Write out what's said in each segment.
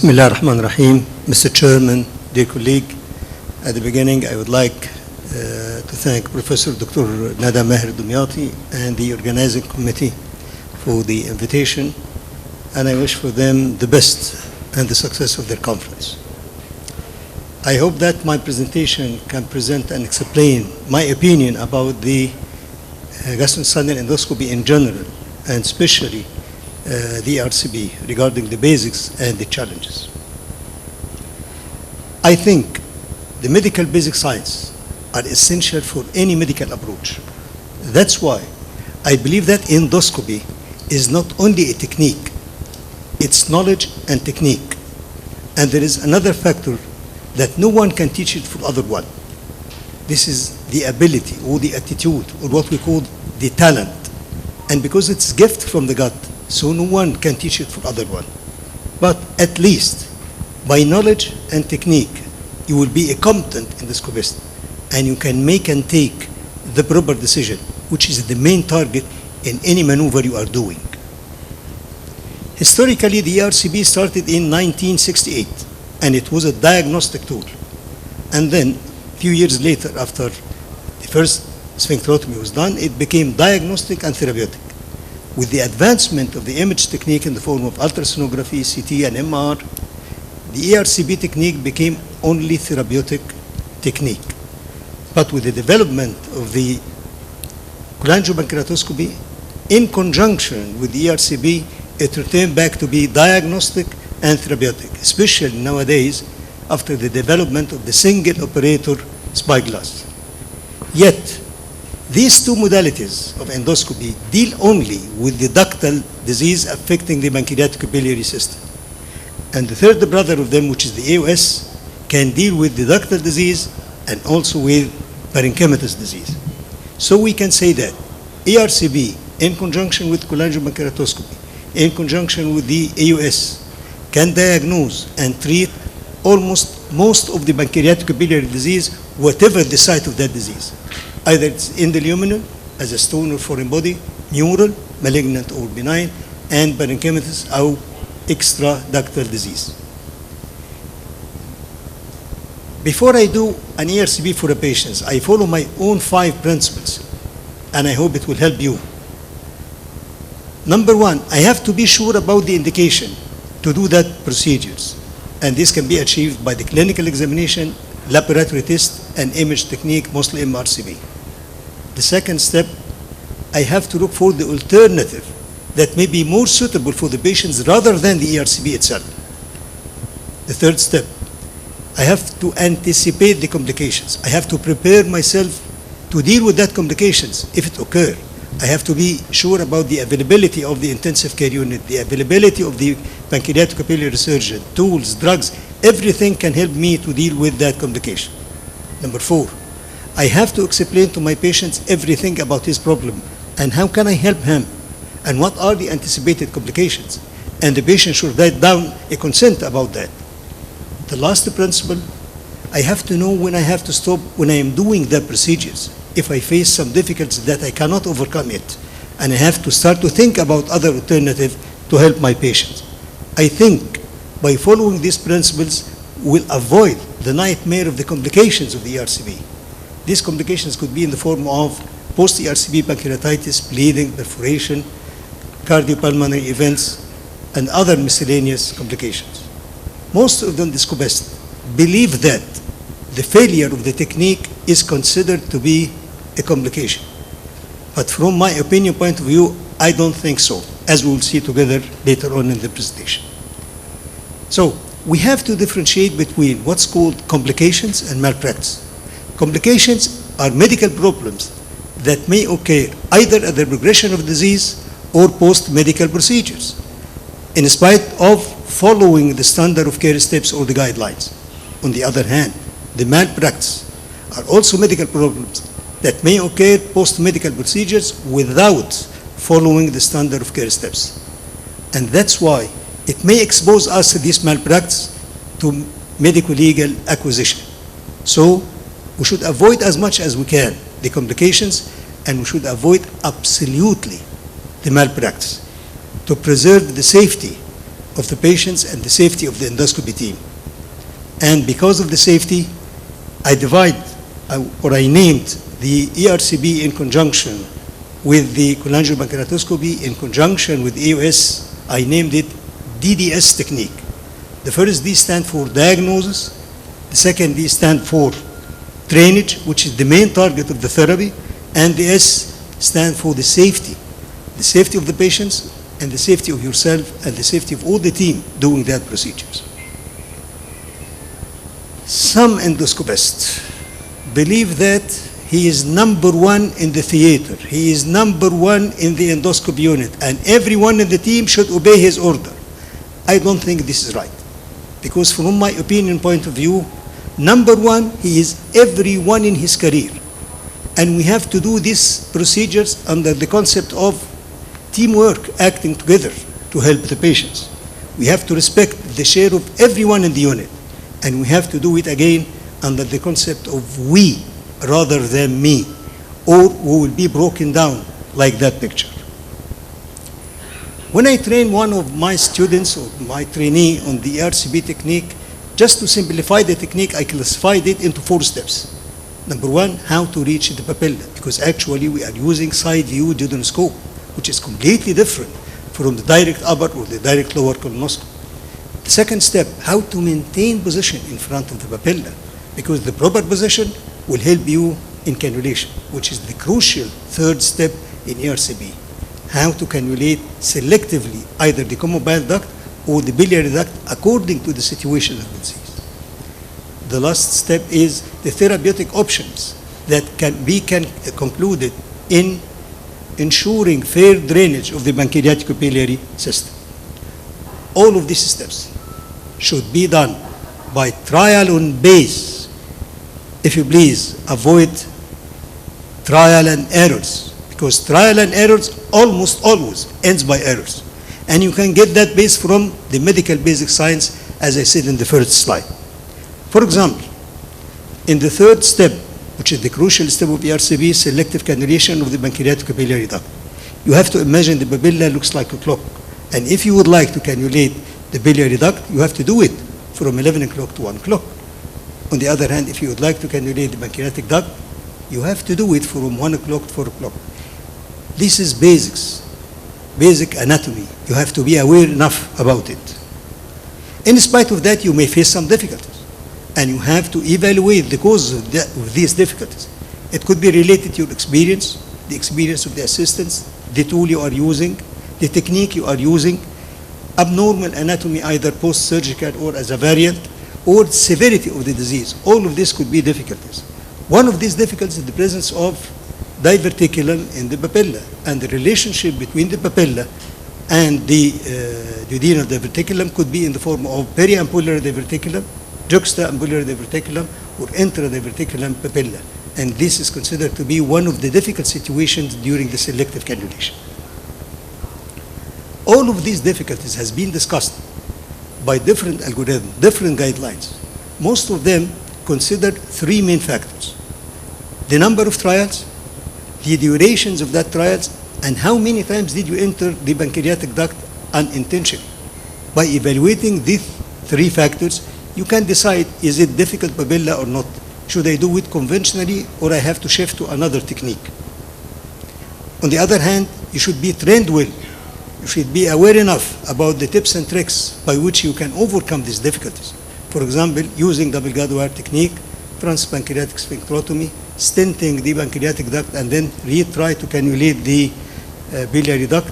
Bismillah ar-Rahman ar-Rahim. Mr. Chairman, dear colleague, at the beginning I would like to thank Professor Dr. Nada Maher Dumyati and the organizing committee for the invitation, and I wish for them the best and the success of their conference. I hope that my presentation can present and explain my opinion about the gastrointestinal endoscopy in general, and especially the ERCP regarding the basics and the challenges. I think the medical basic science are essential for any medical approach. That's why I believe that endoscopy is not only a technique, it's knowledge and technique. And there is another factor that no one can teach it for other one. This is the ability or the attitude or what we call the talent. And because it's a gift from the gut, so no one can teach it for other one. But at least by knowledge and technique, you will be a competent endoscopist and you can make and take the proper decision, which is the main target in any maneuver you are doing. Historically, the ERCP started in 1968, and it was a diagnostic tool. And then, a few years later, after the first sphincterotomy was done, it became diagnostic and therapeutic. With the advancement of the image technique in the form of ultrasonography, CT, and MR, the ERCP technique became only therapeutic technique. But with the development of the cholangiopancreatoscopy, in conjunction with the ERCP, it returned back to be diagnostic and therapeutic, especially nowadays after the development of the single operator spyglass. Yet, these two modalities of endoscopy deal only with the ductal disease affecting the pancreatic biliary system. And the third brother of them, which is the AOS, can deal with the ductal disease and also with parenchymatous disease. So we can say that ERCP, in conjunction with cholangiopancreatoscopy, in conjunction with the AOS, can diagnose and treat almost most of the pancreatic biliary disease, whatever the site of that disease. Either it's endoluminal, as a stone or foreign body, neural, malignant or benign, and parenchymatous or extraductal disease. Before I do an ERCP for a patient, I follow my own 5 principles, and I hope it will help you. Number 1, I have to be sure about the indication to do that procedures, and this can be achieved by the clinical examination, laboratory test, and image technique, mostly MRCP. The second step, I have to look for the alternative that may be more suitable for the patients rather than the ERCP itself. The third step, I have to anticipate the complications. I have to prepare myself to deal with that complications if it occurs. I have to be sure about the availability of the intensive care unit, the availability of the pancreatic biliary surgeon, tools, drugs, everything can help me to deal with that complication. Number 4, I have to explain to my patients everything about his problem and how can I help him and what are the anticipated complications. And the patient should write down a consent about that. The last principle, I have to know when I have to stop when I am doing the procedures. If I face some difficulties that I cannot overcome it, and I have to start to think about other alternatives to help my patients. I think by following these principles, we'll avoid the nightmare of the complications of the ERCP. These complications could be in the form of post-ERCP pancreatitis, bleeding, perforation, cardiopulmonary events, and other miscellaneous complications. Most of the endoscopists believe that the failure of the technique is considered to be a complication. But from my opinion point of view, I don't think so, as we will see together later on in the presentation. So we have to differentiate between what's called complications and malpractice. Complications are medical problems that may occur either at the progression of disease or post-medical procedures, in spite of following the standard of care steps or the guidelines. On the other hand, the malpractice are also medical problems that may occur post-medical procedures without following the standard of care steps. And that's why it may expose us to this malpractice to medico-legal acquisition. So we should avoid as much as we can the complications, and we should avoid absolutely the malpractice to preserve the safety of the patients and the safety of the endoscopy team. And because of the safety, I named the ERCP in conjunction with the cholangiopancreatoscopy in conjunction with EOS, I named it DDS technique. The first D stand for diagnosis, the second D stand for drainage, which is the main target of the therapy, and the S stand for the safety of the patients and the safety of yourself and the safety of all the team doing that procedures. Some endoscopists believe that he is number one in the theater, he is number one in the endoscopy unit, and everyone in the team should obey his order. I don't think this is right, because from my opinion point of view, number one, he is everyone in his career. And we have to do these procedures under the concept of teamwork, acting together to help the patients. We have to respect the share of everyone in the unit. And we have to do it again under the concept of we rather than me, or we will be broken down like that picture. When I train one of my students or my trainee on the ERCP technique, just to simplify the technique, I classified it into 4 steps. Number 1, how to reach the papilla, because actually we are using side view duodenoscope, which is completely different from the direct upper or the direct lower colonoscopy. The second step, how to maintain position in front of the papilla, because the proper position will help you in cannulation, which is the crucial third step in ERCP. How to cannulate selectively either the common bile duct or the biliary duct according to the situation of the disease. The last step is the therapeutic options that can be concluded in ensuring fair drainage of the pancreatico-biliary system. All of these steps should be done by trial on base. If you please, avoid trial and errors, because trial and errors almost always ends by errors. And you can get that base from the medical basic science, as I said in the first slide. For example, in the third step, which is the crucial step of ERCP, selective cannulation of the pancreatico-biliary duct, you have to imagine the papilla looks like a clock. And if you would like to cannulate the biliary duct, you have to do it from 11 o'clock to 1 o'clock. On the other hand, if you would like to cannulate the pancreatic duct, you have to do it from 1 o'clock to 4 o'clock. This is basics, basic anatomy. You have to be aware enough about it. In spite of that, you may face some difficulties, and you have to evaluate the causes of these difficulties. It could be related to your experience, the experience of the assistants, the tool you are using, the technique you are using, abnormal anatomy either post-surgical or as a variant, or severity of the disease. All of this could be difficulties. One of these difficulties is the presence of diverticulum in the papilla, and the relationship between the papilla and the duodenal diverticulum could be in the form of periampullary diverticulum, juxtaampullary diverticulum, or intradiverticulum papilla. And this is considered to be one of the difficult situations during the selective cannulation. All of these difficulties has been discussed by different algorithms, different guidelines. Most of them considered 3 main factors: the number of trials, the durations of that trials, and how many times did you enter the pancreatic duct unintentionally. By evaluating these 3 factors, you can decide, is it difficult papilla or not? Should I do it conventionally, or I have to shift to another technique? On the other hand, you should be trained well. You should be aware enough about the tips and tricks by which you can overcome these difficulties. For example, using double guide wire technique, transpancreatic sphincterotomy, stenting the pancreatic duct, and then retry to cannulate the biliary duct,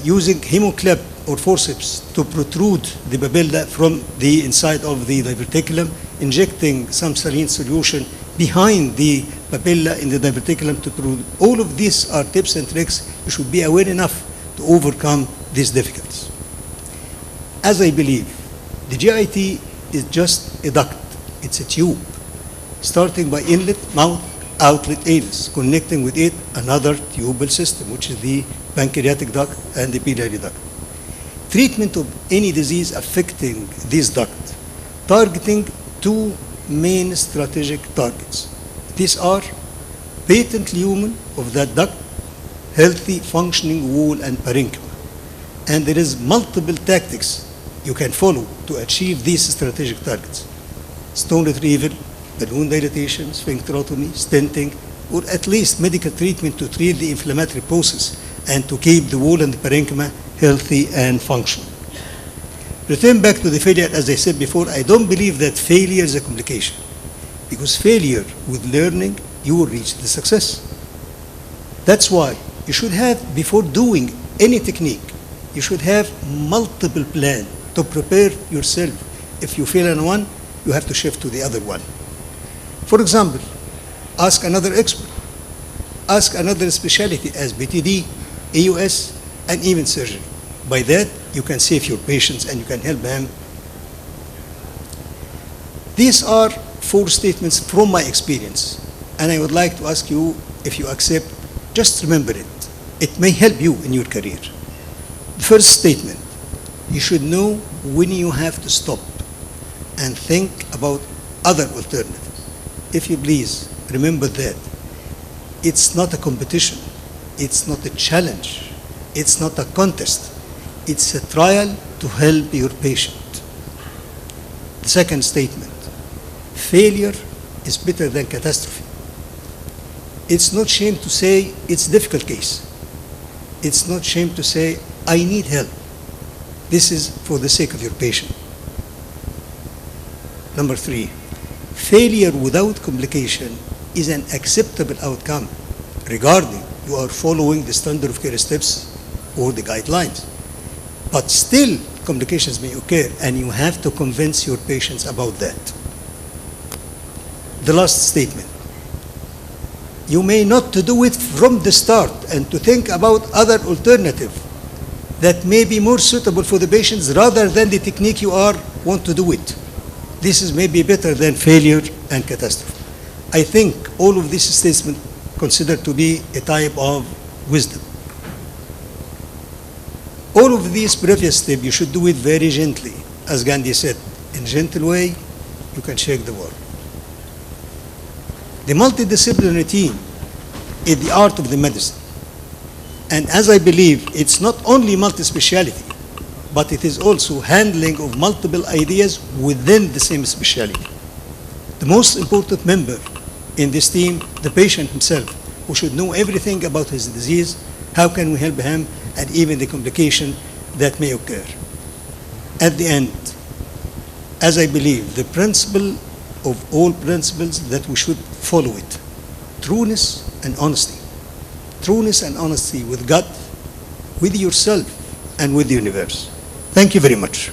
using hemoclap or forceps to protrude the papilla from the inside of the diverticulum, injecting some saline solution behind the papilla in the diverticulum to protrude. All of these are tips and tricks. You should be aware enough to overcome these difficulties. As I believe, the GIT is just a duct. It's a tube, starting by inlet, mouth, outlet, anus, connecting with it another tubal system, which is the pancreatic duct and the biliary duct. Treatment of any disease affecting this duct, targeting 2 main strategic targets. These are patent lumen of that duct, healthy functioning wall and parenchyma. And there is multiple tactics you can follow to achieve these strategic targets. Stone retrieval, balloon dilatation, sphincterotomy, stenting, or at least medical treatment to treat the inflammatory process and to keep the wall and the parenchyma healthy and functional. Return back to the failure, as I said before, I don't believe that failure is a complication, because failure with learning, you will reach the success. That's why you should have, before doing any technique, you should have multiple plans to prepare yourself. If you fail on one, you have to shift to the other one. For example, ask another expert, ask another specialty as BTD, AUS, and even surgery. By that, you can save your patients and you can help them. These are 4 statements from my experience, and I would like to ask you, if you accept, just remember it. It may help you in your career. The first statement, you should know when you have to stop and think about other alternatives. If you please, remember that. It's not a competition. It's not a challenge. It's not a contest. It's a trial to help your patient. The second statement, failure is better than catastrophe. It's not shame to say it's a difficult case. It's not shame to say, I need help. This is for the sake of your patient. Number 3, failure without complication is an acceptable outcome, regarding you are following the standard of care steps or the guidelines. But still, complications may occur, and you have to convince your patients about that. The last statement, you may not to do it from the start and to think about other alternatives that may be more suitable for the patients rather than the technique you want to do it. This is maybe better than failure and catastrophe. I think all of these statements considered to be a type of wisdom. All of these previous steps, you should do it very gently. As Gandhi said, in a gentle way, you can shake the world. The multidisciplinary team is the art of the medicine. And as I believe, it's not only multi-speciality, but it is also handling of multiple ideas within the same specialty. The most important member in this team, the patient himself, who should know everything about his disease, how can we help him, and even the complication that may occur. At the end, as I believe, the principle of all principles that we should follow it, trueness and honesty. Trueness and honesty with God, with yourself, and with the universe. Thank you very much.